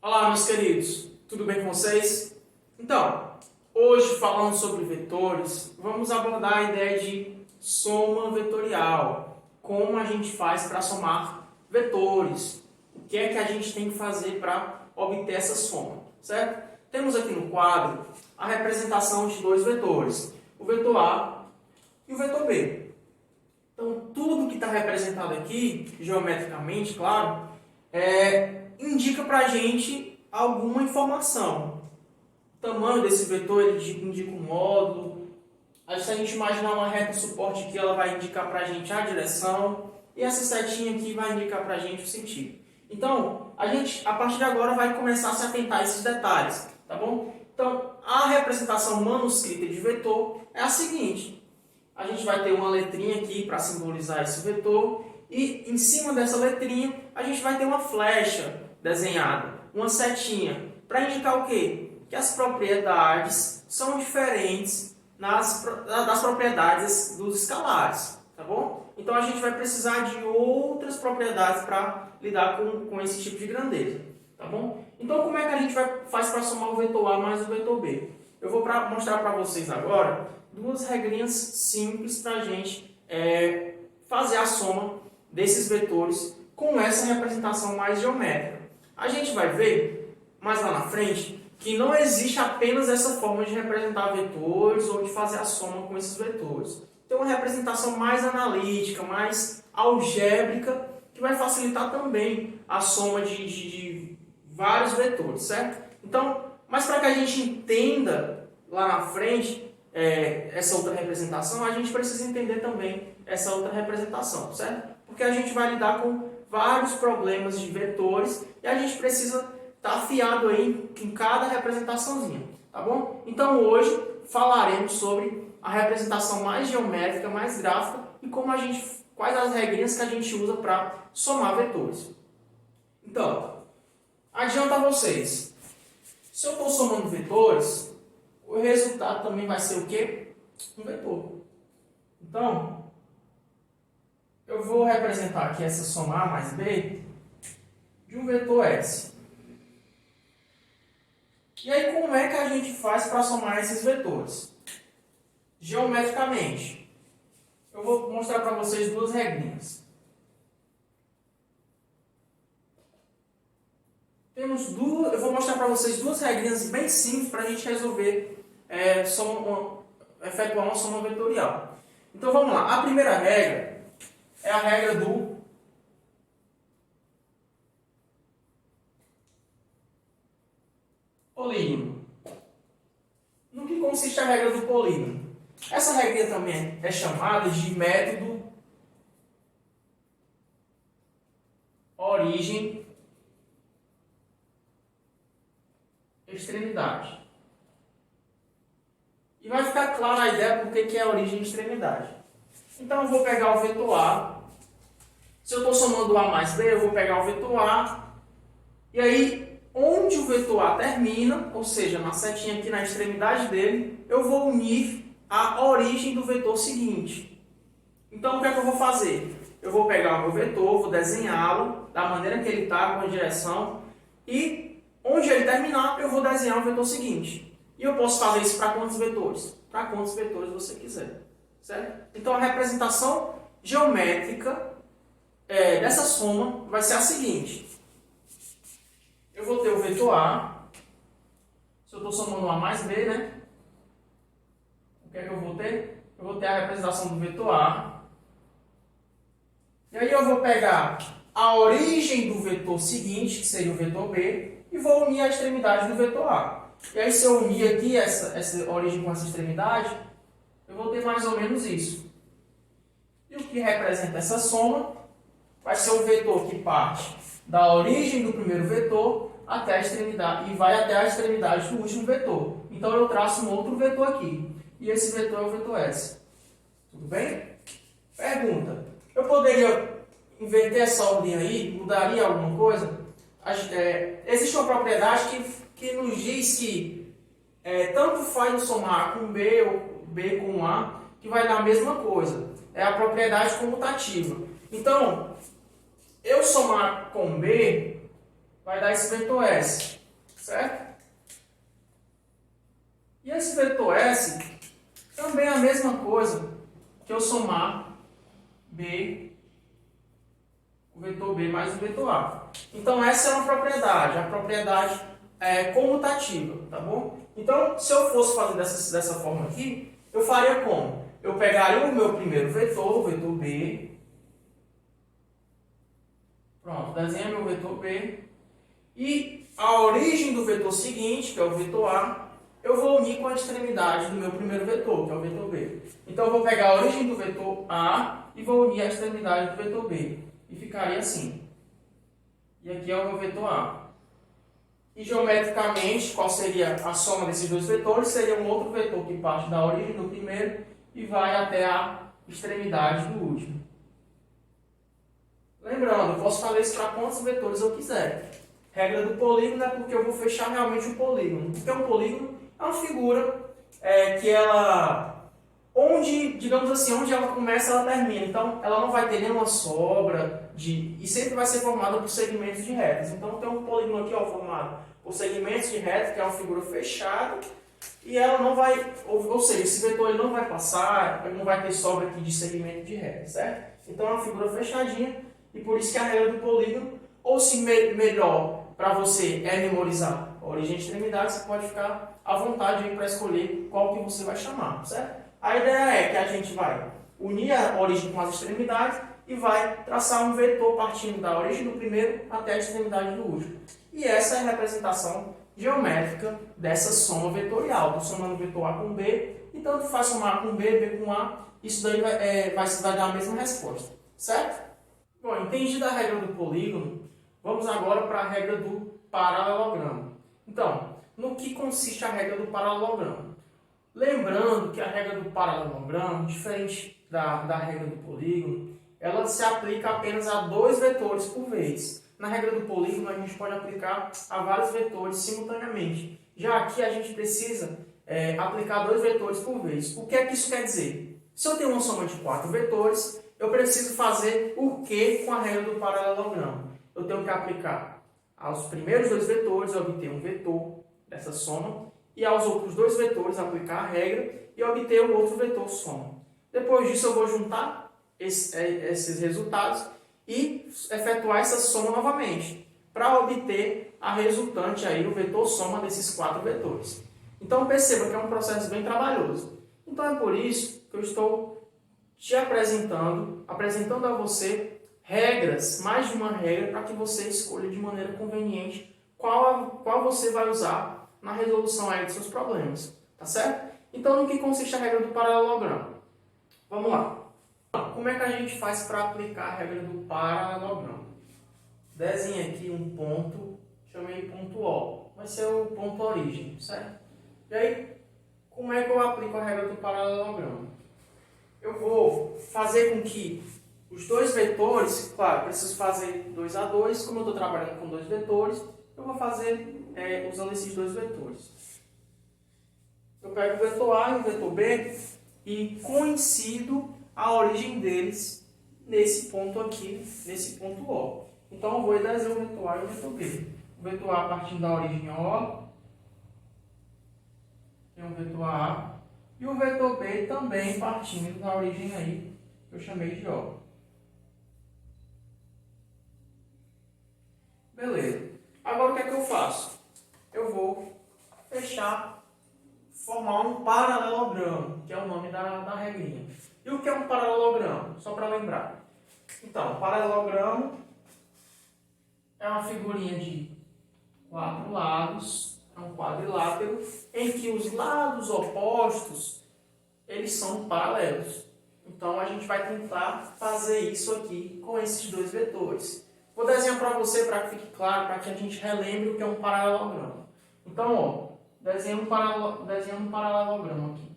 Olá, meus queridos, tudo bem com vocês? Então, hoje falando sobre vetores, vamos abordar a ideia de soma vetorial. Como a gente faz para somar vetores? O que é que a gente tem que fazer para obter essa soma, certo? Temos aqui no quadro a representação de dois vetores, o vetor A e o vetor B. Então, tudo que está representado aqui, geometricamente, claro, indica para a gente alguma informação. O tamanho desse vetor ele indica um módulo. Se a gente imaginar uma reta suporte aqui, ela vai indicar para a gente a direção. E essa setinha aqui vai indicar para a gente o sentido. Então, a partir de agora, vai começar a se atentar a esses detalhes. Tá bom? Então, a representação manuscrita de vetor é a seguinte. A gente vai ter uma letrinha aqui para simbolizar esse vetor. E em cima dessa letrinha, a gente vai ter uma flecha desenhada, uma setinha, para indicar o quê? Que as propriedades são diferentes das propriedades dos escalares, tá bom? Então a gente vai precisar de outras propriedades para lidar com esse tipo de grandeza, tá bom? Então como é que a gente faz para somar o vetor A mais o vetor B? Eu vou mostrar para vocês agora duas regrinhas simples para a gente fazer a soma desses vetores com essa representação mais geométrica. A gente vai ver mais lá na frente que não existe apenas essa forma de representar vetores ou de fazer a soma com esses vetores. Tem uma representação mais analítica, mais algébrica, que vai facilitar também a soma de vários vetores, certo? Então, mas para que a gente entenda lá na frente essa outra representação, a gente precisa entender também essa outra representação, certo? Porque a gente vai lidar com vários problemas de vetores e a gente precisa estar afiado aí em cada representaçãozinha, tá bom? Então hoje falaremos sobre a representação mais geométrica, mais gráfica e quais as regrinhas que a gente usa para somar vetores. Então, adianta a vocês. Se eu estou somando vetores, o resultado também vai ser o quê? Um vetor. Então, eu vou representar aqui essa soma A mais B de um vetor S. E aí, como é que a gente faz para somar esses vetores? Geometricamente, eu vou mostrar para vocês duas regrinhas. Eu vou mostrar para vocês duas regrinhas bem simples para a gente resolver, efetuar uma soma vetorial. Então, vamos lá. A primeira regra é a regra do polínimo. No que consiste a regra do polínimo? Essa regra também é chamada de método origem extremidade. E vai ficar clara a ideia por que é origem extremidade. Então eu vou pegar o vetor A. Se eu estou somando A mais B, eu vou pegar o vetor A. E aí, onde o vetor A termina, ou seja, na setinha aqui na extremidade dele, eu vou unir a origem do vetor seguinte. Então o que é que eu vou fazer? Eu vou pegar o meu vetor, vou desenhá-lo da maneira que ele está, com a direção. E onde ele terminar, eu vou desenhar o vetor seguinte. E eu posso fazer isso para quantos vetores? Para quantos vetores você quiser. Certo? Então a representação geométrica dessa soma vai ser a seguinte. Eu vou ter o vetor A. Se eu estou somando A mais B, né? O que é que eu vou ter? Eu vou ter a representação do vetor A. E aí eu vou pegar a origem do vetor seguinte, que seria o vetor B, e vou unir a extremidade do vetor A. E aí se eu unir aqui essa origem com essa extremidade, eu vou ter mais ou menos isso. E o que representa essa soma vai ser o vetor que parte da origem do primeiro vetor até a extremidade, e vai até a extremidade do último vetor. Então eu traço um outro vetor aqui. E esse vetor é o vetor S. Tudo bem? Pergunta. Eu poderia inverter essa ordem aí? Mudaria alguma coisa? Existe uma propriedade que nos diz que tanto faz somar com B ou B com A, que vai dar a mesma coisa. É a propriedade comutativa. Então, eu somar com B, vai dar esse vetor S, certo? E esse vetor S também é a mesma coisa que eu somar B, o vetor B mais o vetor A. Então essa é uma propriedade, a propriedade comutativa, tá bom? Então, se eu fosse fazer dessa forma aqui, eu faria como? Eu pegaria o meu primeiro vetor, o vetor B. Pronto, desenha meu vetor B. E a origem do vetor seguinte, que é o vetor A, eu vou unir com a extremidade do meu primeiro vetor, que é o vetor B. Então, eu vou pegar a origem do vetor A e vou unir a extremidade do vetor B. E ficaria assim. E aqui é o meu vetor A. E geometricamente, qual seria a soma desses dois vetores? Seria um outro vetor que parte da origem do primeiro e vai até a extremidade do último. Lembrando, eu posso fazer isso para quantos vetores eu quiser. Regra do polígono é porque eu vou fechar realmente o polígono. Porque um polígono é uma figura que ela, onde, digamos assim, onde ela começa, ela termina. Então, ela não vai ter nenhuma sobra e sempre vai ser formada por segmentos de retas. Então, tem um polígono aqui formado por segmentos de reta, que é uma figura fechada, e ela não vai, ou seja, esse vetor ele não vai passar, ele não vai ter sobra aqui de segmento de reta, certo? Então, é uma figura fechadinha, e por isso que a regra do polígono, ou se melhor para você é memorizar a origem e extremidade, você pode ficar à vontade para escolher qual que você vai chamar, certo? A ideia é que a gente vai unir a origem com as extremidades e vai traçar um vetor partindo da origem do primeiro até a extremidade do último. E essa é a representação geométrica dessa soma vetorial. Estou somando vetor A com B, e tanto faz somar A com B, B com A, isso daí vai dar a mesma resposta, certo? Bom, entendida a regra do polígono, vamos agora para a regra do paralelogramo. Então, no que consiste a regra do paralelogramo? Lembrando que a regra do paralelogramo, diferente da regra do polígono, ela se aplica apenas a dois vetores por vez. Na regra do polígono, a gente pode aplicar a vários vetores simultaneamente. Já aqui, a gente precisa aplicar dois vetores por vez. O que é que isso quer dizer? Se eu tenho uma soma de 4 vetores, eu preciso fazer o que com a regra do paralelogramo? Eu tenho que aplicar aos primeiros dois vetores, obter um vetor dessa soma, e aos outros dois vetores aplicar a regra e obter um outro vetor soma. Depois disso, eu vou juntar esses resultados e efetuar essa soma novamente, para obter a resultante aí, o vetor soma desses 4 vetores. Então perceba que é um processo bem trabalhoso. Então é por isso que eu estou te apresentando a você regras, mais de uma regra, para que você escolha de maneira conveniente qual você vai usar na resolução aí dos seus problemas, tá certo? Então no que consiste a regra do paralelogramo? Vamos lá. Como é que a gente faz para aplicar a regra do paralelogramo? Desenhe aqui um ponto, chamei ponto O. Vai ser o ponto origem, certo? E aí, como é que eu aplico a regra do paralelogramo? Eu vou fazer com que os dois vetores, claro, preciso fazer 2 a 2, como eu estou trabalhando com dois vetores, eu vou fazer usando esses dois vetores. Eu pego o vetor A e o vetor B e coincido a origem deles nesse ponto aqui, nesse ponto O. Então, eu vou desenhar o vetor A e o vetor B. O vetor A partindo da origem O, tem um vetor A, e o vetor B também partindo da origem aí, que eu chamei de O. Beleza. Agora, o que é que eu faço? Eu vou formar um paralelogramo, que é o nome da regrinha. E o que é um paralelogramo? Só para lembrar. Então, paralelogramo é uma figurinha de 4 lados, é um quadrilátero, em que os lados opostos, eles são paralelos. Então, a gente vai tentar fazer isso aqui com esses dois vetores. Vou desenhar para você, para que fique claro, para que a gente relembre o que é um paralelogramo. Então, ó, desenho um paralelogramo aqui.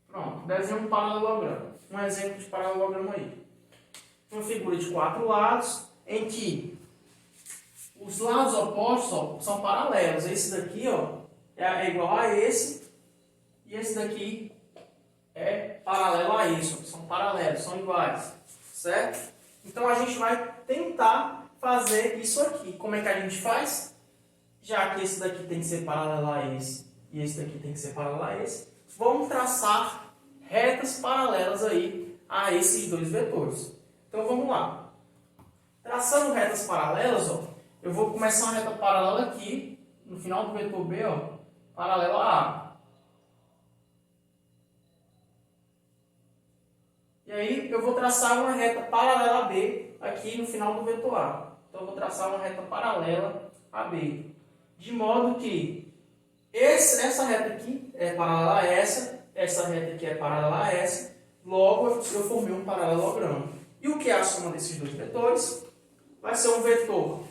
Pronto, desenho um paralelogramo. Um exemplo de paralelogramo aí. Uma figura de 4 lados, em que os lados opostos são paralelos. Esse daqui é igual a esse, e esse daqui é paralelo a isso. São paralelos, são iguais, certo? Então a gente vai tentar fazer isso aqui. Como é que a gente faz? Já que esse daqui tem que ser paralelo a esse e esse daqui tem que ser paralelo a esse, vamos traçar retas paralelas aí a esses dois vetores. Então vamos lá. Traçando retas paralelas, ó, eu vou começar uma reta paralela aqui, no final do vetor B, ó, paralela a A. E aí eu vou traçar uma reta paralela a B aqui no final do vetor A. Então eu vou traçar uma reta paralela a B. De modo que essa reta aqui é paralela a essa reta aqui é paralela a essa, logo eu formei um paralelogramo. E o que é a soma desses dois vetores? Vai ser um vetor.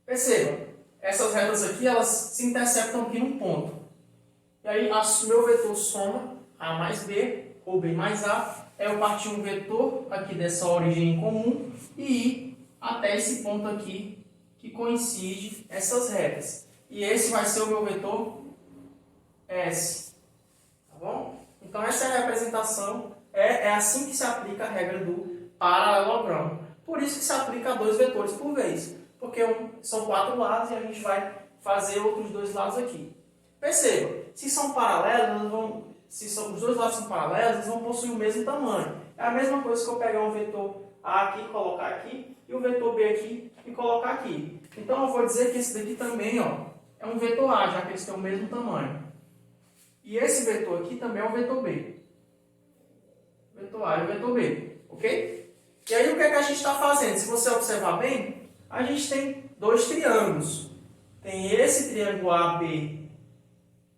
Perceba, essas retas aqui elas se interceptam aqui num ponto. E aí o meu vetor soma A mais B, ou B mais A, é eu partir um vetor aqui dessa origem em comum e ir até esse ponto aqui que coincide essas retas. E esse vai ser o meu vetor S. Tá bom? Então essa é a representação, é assim que se aplica a regra do paralelogramo. Por isso que se aplica a dois vetores por vez. Porque são 4 lados e a gente vai fazer outros 2 lados aqui. Perceba, se são paralelos, os dois lados são paralelos, eles vão possuir o mesmo tamanho. É a mesma coisa que eu pegar um vetor A aqui e colocar aqui, e o vetor B aqui e colocar aqui. Então eu vou dizer que esse daqui também, ó, é um vetor A, já que eles têm o mesmo tamanho. E esse vetor aqui também é um vetor B. Vetor A e o vetor B, ok? E aí o que é que a gente está fazendo? Se você observar bem, a gente tem 2 triângulos. Tem esse triângulo AB,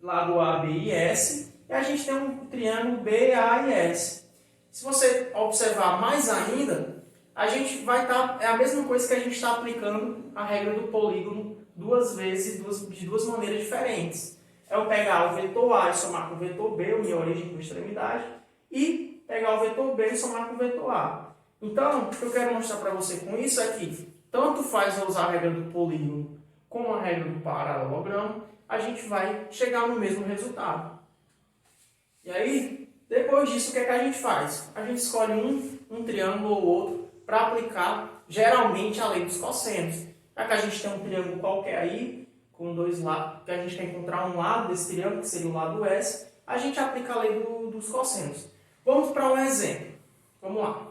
lado A, B e S, e a gente tem um triângulo B, A e S. Se você observar mais ainda, a gente vai estar, é a mesma coisa que a gente está aplicando a regra do polígono 2 vezes, de 2 maneiras diferentes. É eu pegar o vetor A e somar com o vetor B, unir a origem com a extremidade, e pegar o vetor B e somar com o vetor A. Então, o que eu quero mostrar para você com isso é que tanto faz eu usar a regra do polígono como a regra do paralelogramo, a gente vai chegar no mesmo resultado. E aí, depois disso, o que é que a gente faz? A gente escolhe um triângulo ou outro para aplicar, geralmente, a lei dos cossenos. Já que a gente tem um triângulo qualquer aí, com 2 lados, que a gente quer encontrar um lado desse triângulo, que seria o lado S, a gente aplica a lei dos cossenos. Vamos para um exemplo. Vamos lá.